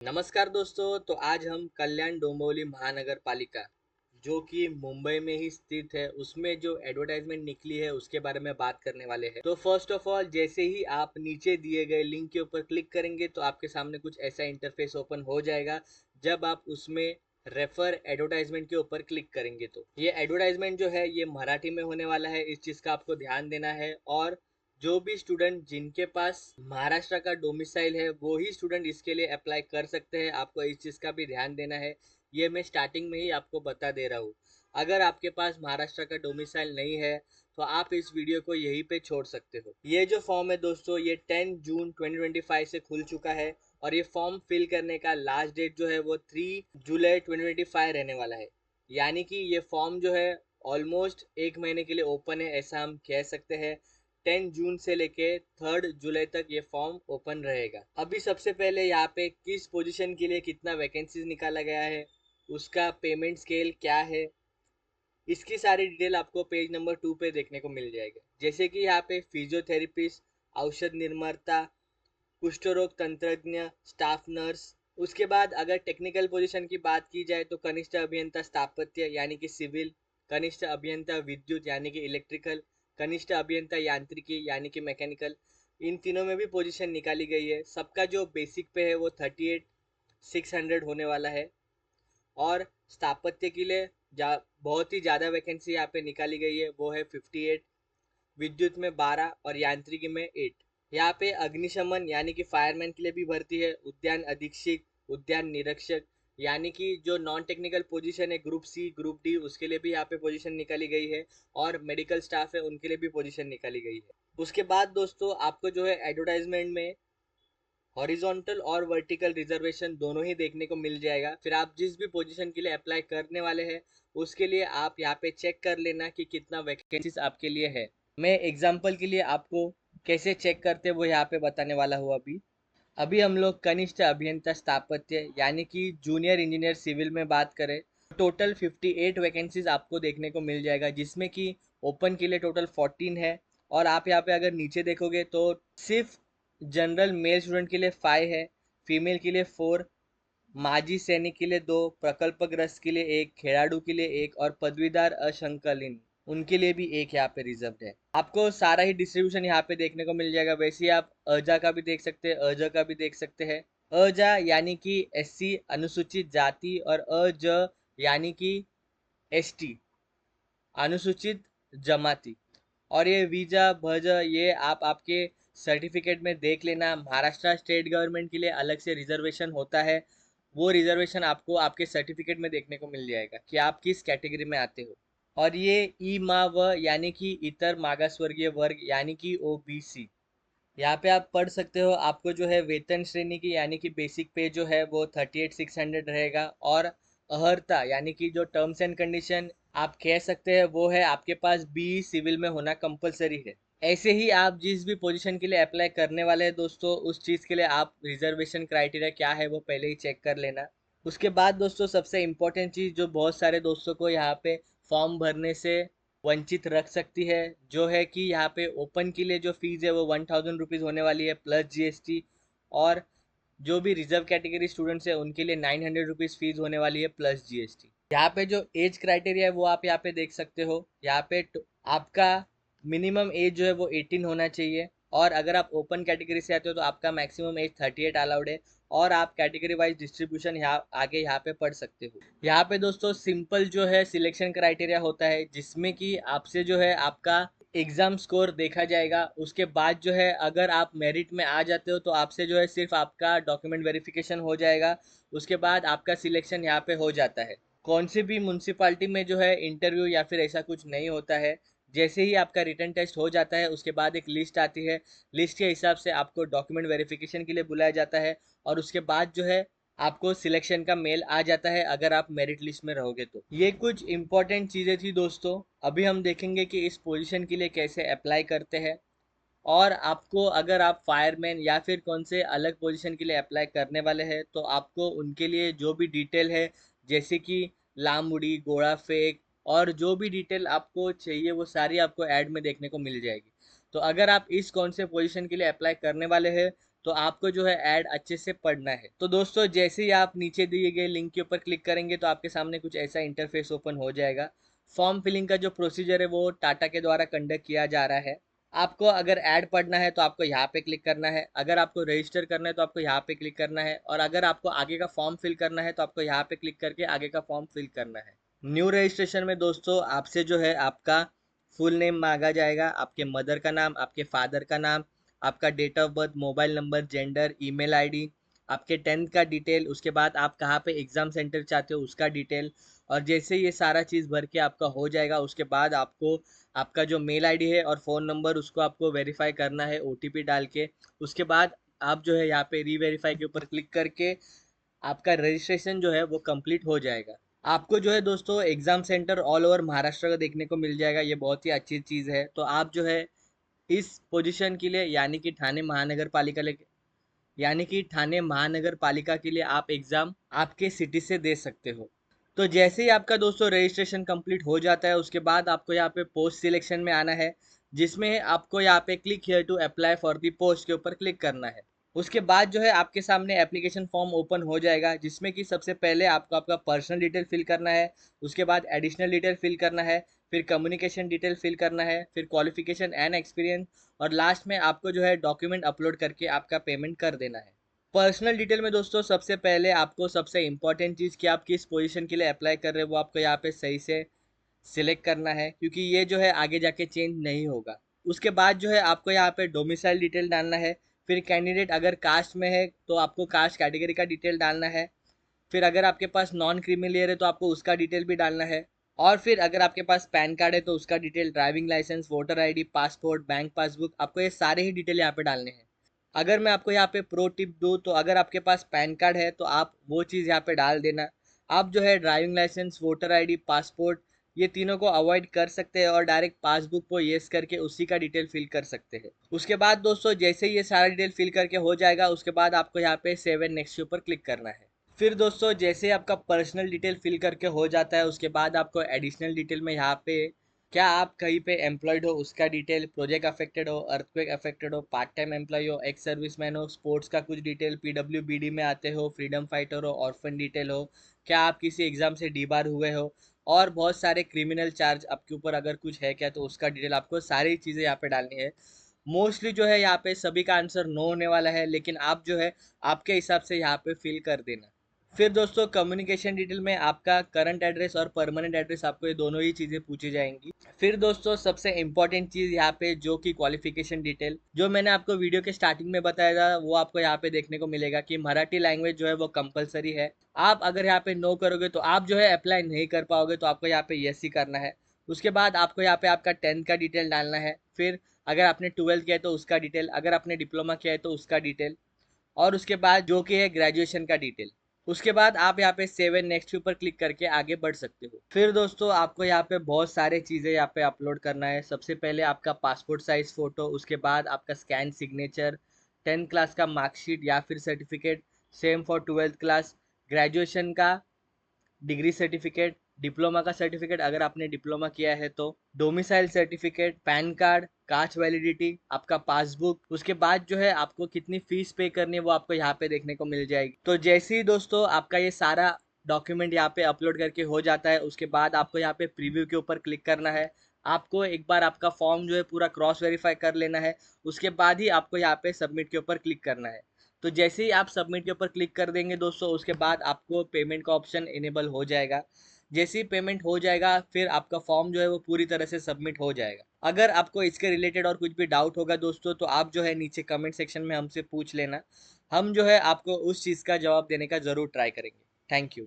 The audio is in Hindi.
नमस्कार दोस्तों। तो आज हम कल्याण डोंबिवली महानगर पालिका जो कि मुंबई में ही स्थित है उसमें जो एडवर्टाइजमेंट निकली है उसके बारे में बात करने वाले हैं। तो फर्स्ट ऑफ ऑल, जैसे ही आप नीचे दिए गए लिंक के ऊपर क्लिक करेंगे तो आपके सामने कुछ ऐसा इंटरफेस ओपन हो जाएगा। जब आप उसमें रेफर एडवर्टाइजमेंट के ऊपर क्लिक करेंगे तो ये एडवर्टाइजमेंट जो है ये मराठी में होने वाला है, इस चीज़ का आपको ध्यान देना है। और जो भी स्टूडेंट जिनके पास महाराष्ट्र का डोमिसाइल है वो ही स्टूडेंट इसके लिए अप्लाई कर सकते हैं। आपको इस चीज़ का भी ध्यान देना है, ये मैं स्टार्टिंग में ही आपको बता दे रहा हूँ। अगर आपके पास महाराष्ट्र का डोमिसाइल नहीं है तो आप इस वीडियो को यहीं पे छोड़ सकते हो। ये जो फॉर्म है दोस्तों ये 10 जून 2025 से खुल चुका है और ये फॉर्म फिल करने का लास्ट डेट जो है वो 3 जुलाई 2025 रहने वाला है। यानी कि ये फॉर्म जो है ऑलमोस्ट एक महीने के लिए ओपन है, ऐसा हम कह सकते हैं। 10 जून से लेके 3 जुलाई तक ये फॉर्म ओपन रहेगा। अभी सबसे पहले यहाँ पे किस पोजीशन के लिए कितना वैकेंसीज निकाला गया है, उसका पेमेंट स्केल क्या है, इसकी सारी डिटेल आपको पेज नंबर 2 पे देखने को मिल जाएगा। जैसे कि यहाँ पे फिजियोथेरेपिस्ट, औषध निर्माता, कुष्ठ रोग तंत्रज्ञ, स्टाफ नर्स। उसके बाद अगर टेक्निकल पोजीशन की बात की जाए तो कनिष्ठ अभियंता स्थापत्य यानी कि सिविल, कनिष्ठ अभियंता विद्युत यानी कि इलेक्ट्रिकल, कनिष्ठ अभियंता यांत्रिकी यानी कि मैकेनिकल। इन तीनों में भी पोजीशन निकाली गई है। सबका जो बेसिक पे है वो 38,600 होने वाला है। और स्थापत्य के लिए बहुत ही ज़्यादा वैकेंसी यहाँ पे निकाली गई है, वो है 58, विद्युत में 12 और यांत्रिकी में 8। यहाँ पे अग्निशमन यानी कि फायरमैन के लिए भी भर्ती है, उद्यान अधीक्षक, उद्यान निरीक्षक यानी कि जो नॉन टेक्निकल पोजीशन है ग्रुप सी ग्रुप डी उसके लिए भी यहाँ पे पोजीशन निकाली गई है। और मेडिकल स्टाफ है उनके लिए भी पोजीशन निकाली गई है। उसके बाद दोस्तों आपको जो है एडवर्टाइजमेंट में हॉरिजॉन्टल और वर्टिकल रिजर्वेशन दोनों ही देखने को मिल जाएगा। फिर आप जिस भी पोजीशन के लिए अप्लाई करने वाले हैं उसके लिए आप यहाँ पे चेक कर लेना कि कितना वैकेंसीज आपके लिए है। मैं एग्जांपल के लिए आपको कैसे चेक करते हैं वो यहाँ पे बताने वाला हूँ। अभी अभी हम लोग कनिष्ठ अभियंता स्थापत्य यानी कि जूनियर इंजीनियर सिविल में बात करें, टोटल 58 वैकेंसीज आपको देखने को मिल जाएगा, जिसमें कि ओपन के लिए टोटल 14 है। और आप यहाँ पे अगर नीचे देखोगे तो सिर्फ जनरल मेल स्टूडेंट के लिए 5 है, फीमेल के लिए 4, माजी सैनिक के लिए 2, प्रकल्पग्रस्त के लिए 1, खेलाड़ू के लिए 1 और पदवीधर अशंकलिन उनके लिए भी 1 यहाँ पे रिजर्व है। आपको सारा ही डिस्ट्रीब्यूशन यहाँ पे देखने को मिल जाएगा। वैसे ही आप अजा का भी देख सकते हैं, अज का भी देख सकते हैं। अजा यानी कि एससी अनुसूचित जाति और अज यानी कि एसटी अनुसूचित जमाती। और ये वीजा भज ये आप आपके सर्टिफिकेट में देख लेना। महाराष्ट्र स्टेट गवर्नमेंट के लिए अलग से रिजर्वेशन होता है, वो रिजर्वेशन आपको आपके सर्टिफिकेट में देखने को मिल जाएगा कि आप किस कैटेगरी में आते हो। और ये ई मा व यानी कि इतर मागासवर्गीय वर्ग यानी कि ओबीसी, यहाँ पे आप पढ़ सकते हो। आपको जो है वेतन श्रेणी की यानी कि बेसिक पे जो है वो 38,600 रहेगा। और अहर्ता यानी कि जो टर्म्स एंड कंडीशन आप कह सकते हैं वो है आपके पास बी सिविल में होना कंपलसरी है। ऐसे ही आप जिस भी पोजीशन के लिए अप्लाई करने वाले हैं दोस्तों उस चीज़ के लिए आप रिजर्वेशन क्राइटेरिया क्या है वो पहले ही चेक कर लेना। उसके बाद दोस्तों सबसे इम्पोर्टेंट चीज़ जो बहुत सारे दोस्तों को यहाँ पे फॉर्म भरने से वंचित रख सकती है, जो है कि यहाँ पे ओपन के लिए जो फीस है वो 1000 रुपीज़ होने वाली है प्लस जीएसटी। और जो भी रिजर्व कैटेगरी स्टूडेंट्स है उनके लिए 900 रुपीज़ फीस होने वाली है प्लस जीएसटी। यहाँ पे जो एज क्राइटेरिया है वो आप यहाँ पे देख सकते हो। यहाँ पे आपका मिनिमम एज जो है वो 18 होना चाहिए। और अगर आप ओपन कैटेगरी से आते हो तो आपका मैक्सिमम एज 38 अलाउड है। और आप कैटेगरी वाइज डिस्ट्रीब्यूशन यहाँ आगे यहाँ पे पढ़ सकते हो। यहाँ पे दोस्तों सिंपल जो है सिलेक्शन क्राइटेरिया होता है, जिसमें कि आपसे जो है आपका एग्जाम स्कोर देखा जाएगा। उसके बाद जो है अगर आप मेरिट में आ जाते हो तो आपसे जो है सिर्फ आपका डॉक्यूमेंट वेरिफिकेशन हो जाएगा। उसके बाद आपका सिलेक्शन यहाँ पे हो जाता है। कौन सी भी म्यूनसिपाल्टी में जो है इंटरव्यू या फिर ऐसा कुछ नहीं होता है। जैसे ही आपका रिटर्न टेस्ट हो जाता है उसके बाद एक लिस्ट आती है, लिस्ट के हिसाब से आपको डॉक्यूमेंट वेरिफिकेशन के लिए बुलाया जाता है। और उसके बाद जो है आपको सिलेक्शन का मेल आ जाता है अगर आप मेरिट लिस्ट में रहोगे तो। ये कुछ इंपॉर्टेंट चीज़ें थी दोस्तों। अभी हम देखेंगे कि इस पोजीशन के लिए कैसे अप्लाई करते हैं। और आपको अगर आप फायरमैन या फिर कौन से अलग पोजीशन के लिए अप्लाई करने वाले हैं तो आपको उनके लिए जो भी डिटेल है, जैसे कि लाम उड़ी, गोला फेंक और जो भी डिटेल आपको चाहिए वो सारी आपको ऐड में देखने को मिल जाएगी। तो अगर आप इस कौन से पोजीशन के लिए अप्लाई करने वाले हैं तो आपको जो है ऐड अच्छे से पढ़ना है। तो दोस्तों जैसे ही आप नीचे दिए गए लिंक के ऊपर क्लिक करेंगे तो आपके सामने कुछ ऐसा इंटरफेस ओपन हो जाएगा। फॉर्म फिलिंग का जो प्रोसीजर है वो टाटा के द्वारा कंडक्ट किया जा रहा है। आपको अगर ऐड पढ़ना है तो आपको यहाँ पे क्लिक करना है, अगर आपको रजिस्टर करना है तो आपको यहाँ पे क्लिक करना है, और अगर आपको आगे का फॉर्म फिल करना है तो आपको यहाँ पे क्लिक करके आगे का फॉर्म फिल करना है। न्यू रजिस्ट्रेशन में दोस्तों आपसे जो है आपका फुल नेम मांगा जाएगा, आपके मदर का नाम, आपके फादर का नाम, आपका date of birth, mobile number, gender, email ID, आपके 10th का डिटेल, उसके बाद आप कहाँ पे एग्ज़ाम सेंटर चाहते हो उसका डिटेल। और जैसे ये सारा चीज़ भर के आपका हो जाएगा उसके बाद आपको आपका जो मेल आईडी है और फ़ोन नंबर उसको आपको वेरीफाई करना है ओटीपी डाल के। उसके बाद आप जो है यहाँ पे री वेरीफाई के ऊपर क्लिक करके आपका रजिस्ट्रेशन जो है वो कंप्लीट हो जाएगा। आपको जो है दोस्तों exam centre all over Maharashtra का देखने को मिल जाएगा, ये बहुत ही अच्छी चीज़ है। तो आप जो है इस पोजीशन के लिए यानी कि ठाणे महानगर पालिका के लिए आप एग्ज़ाम आपके सिटी से दे सकते हो। तो जैसे ही आपका दोस्तों रजिस्ट्रेशन कंप्लीट हो जाता है उसके बाद आपको यहाँ पे पोस्ट सिलेक्शन में आना है, जिसमें आपको यहाँ पे click here to apply for the post के ऊपर क्लिक करना है। उसके बाद जो है आपके सामने एप्लीकेशन फॉर्म ओपन हो जाएगा, जिसमें कि सबसे पहले आपको आपका पर्सनल डिटेल फिल करना है, उसके बाद एडिशनल डिटेल फिल करना है, फिर कम्युनिकेशन डिटेल फिल करना है, फिर क्वालिफिकेशन एंड एक्सपीरियंस, और लास्ट में आपको जो है डॉक्यूमेंट अपलोड करके आपका पेमेंट कर देना है। पर्सनल डिटेल में दोस्तों सबसे पहले आपको सबसे इंपॉर्टेंट चीज़ कि आप किस पोजीशन के लिए अप्लाई कर रहे हो वो आपको यहाँ पे सही से सिलेक्ट करना है, क्योंकि ये जो है आगे जाके चेंज नहीं होगा। उसके बाद जो है आपको यहाँ पे डोमिसाइल डिटेल डालना है, फिर कैंडिडेट अगर कास्ट में है तो आपको कास्ट कैटेगरी का डिटेल डालना है, फिर अगर आपके पास नॉन क्रीमिलियर है तो आपको उसका डिटेल भी डालना है, और फिर अगर आपके पास पैन कार्ड है तो उसका detail, driving licence, voter ID, passport, bank passbook, आपको ये सारे ही डिटेल यहाँ पे डालने हैं। अगर मैं आपको यहाँ पे प्रो टिप दूँ तो अगर आपके पास पैन कार्ड है तो आप वो चीज़ यहाँ पे डाल देना। आप जो है driving licence, voter ID, passport, ये तीनों को अवॉइड कर सकते हैं और डायरेक्ट पासबुक को येस करके उसी का डिटेल फिल कर सकते हैं। उसके बाद दोस्तों जैसे ही ये सारा डिटेल फिल करके हो जाएगा उसके बाद आपको यहाँ पे सेव एंड नेक्स्ट के ऊपर क्लिक करना है। फिर दोस्तों जैसे ही आपका पर्सनल डिटेल फिल करके हो जाता है उसके बाद आपको एडिशनल डिटेल में यहाँ पे क्या आप कहीं पे एम्प्लॉयड हो उसका डिटेल, प्रोजेक्ट अफेक्टेड हो, अर्थक्वेक अफेक्टेड हो, पार्ट टाइम एम्प्लॉय हो, एक्स सर्विसमैन हो, स्पोर्ट्स का कुछ डिटेल, पीडब्ल्यूबीडी में आते हो, फ्रीडम फाइटर हो, ऑर्फन डिटेल हो, क्या आप किसी एग्जाम से डीबार हुए हो, और बहुत सारे क्रिमिनल चार्ज आपके ऊपर अगर कुछ है क्या तो उसका डिटेल, आपको सारी चीज़ें यहाँ पे डालनी है। मोस्टली जो है यहाँ पे सभी का आंसर नो होने वाला है, लेकिन आप जो है आपके हिसाब से यहाँ पे फिल कर देना। फिर दोस्तों कम्युनिकेशन डिटेल में आपका करंट एड्रेस और परमानेंट एड्रेस, आपको ये दोनों ही चीज़ें पूछी जाएंगी। फिर दोस्तों सबसे इंपॉर्टेंट चीज़ यहाँ पे जो कि क्वालिफिकेशन डिटेल, जो मैंने आपको वीडियो के स्टार्टिंग में बताया था वो आपको यहाँ पे देखने को मिलेगा कि मराठी लैंग्वेज जो है वो कंपलसरी है। आप अगर यहाँ पे नो करोगे तो आप जो है अप्लाई नहीं कर पाओगे, तो आपको यहाँ पे यस ही करना है। उसके बाद आपको यहाँ पे आपका 10th का डिटेल डालना है, फिर अगर आपने 12th किया है तो उसका डिटेल, अगर आपने डिप्लोमा किया है तो उसका डिटेल, और उसके बाद जो कि है ग्रेजुएशन का डिटेल। उसके बाद आप यहाँ पे सेव एंड नेक्स्ट के ऊपर क्लिक करके आगे बढ़ सकते हो। फिर दोस्तों आपको यहाँ पे बहुत सारे चीज़ें यहाँ पे अपलोड करना है। सबसे पहले आपका पासपोर्ट साइज फ़ोटो, उसके बाद आपका स्कैन सिग्नेचर, 10th क्लास का मार्कशीट या फिर certificate, same for 12th class, graduation का डिग्री सर्टिफिकेट, डिप्लोमा का सर्टिफिकेट अगर आपने डिप्लोमा किया है तो, domicile certificate, pan card, cast validity, आपका पासबुक। उसके बाद जो है आपको कितनी फीस पे करनी है वो आपको यहाँ पे देखने को मिल जाएगी। तो जैसे ही दोस्तों आपका ये सारा डॉक्यूमेंट यहाँ पे अपलोड करके हो जाता है उसके बाद आपको यहाँ पे प्रीव्यू के ऊपर क्लिक करना है। आपको एक बार आपका फॉर्म जो है पूरा क्रॉस वेरीफाई कर लेना है, उसके बाद ही आपको यहाँ पे सबमिट के ऊपर क्लिक करना है। तो जैसे ही आप सबमिट के ऊपर क्लिक कर देंगे दोस्तों उसके बाद आपको पेमेंट का ऑप्शन इनेबल हो जाएगा। जैसे ही पेमेंट हो जाएगा फिर आपका फॉर्म जो है वो पूरी तरह से सबमिट हो जाएगा। अगर आपको इसके रिलेटेड और कुछ भी डाउट होगा दोस्तों तो आप जो है नीचे कमेंट सेक्शन में हमसे पूछ लेना, हम जो है आपको उस चीज़ का जवाब देने का ज़रूर ट्राई करेंगे। Thank you.